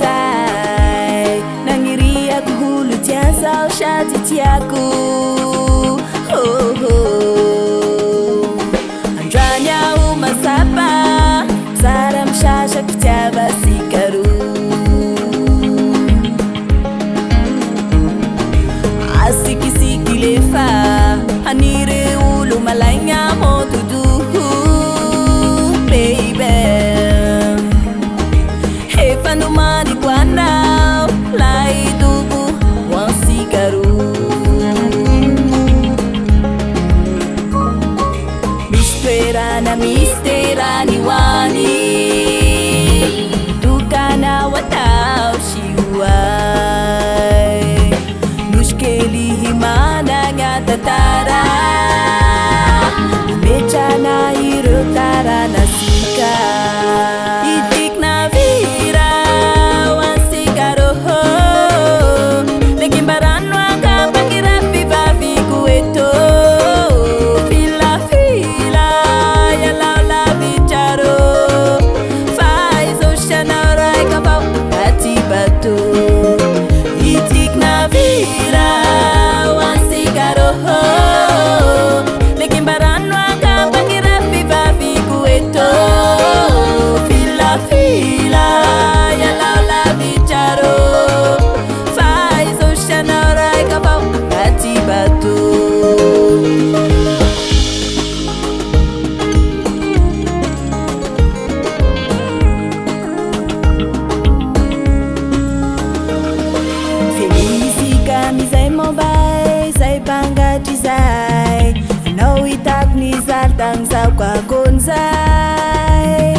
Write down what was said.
Helazay nangiriako holo dia zao sady tiako andrany aho mazapa tsara misasa fitiava sikaro asikisiky lefa hanire olo malaigna motodoho baby efa nomaniko anao laidobo wansikaro misterani wani dukana watao shiwai nushkeli himana ngatatara mechana irotara nasika itik na vira wansikaro lekimbarano akapangira vivavi kueto itik na vira wansikaro lekimbarano akapangira vivavi kueto fila yalaula vicharo faz oceanarai kapau ati batu Zay mobile, zay pangatry zay anao hitako ny zary tagny zao kakony zay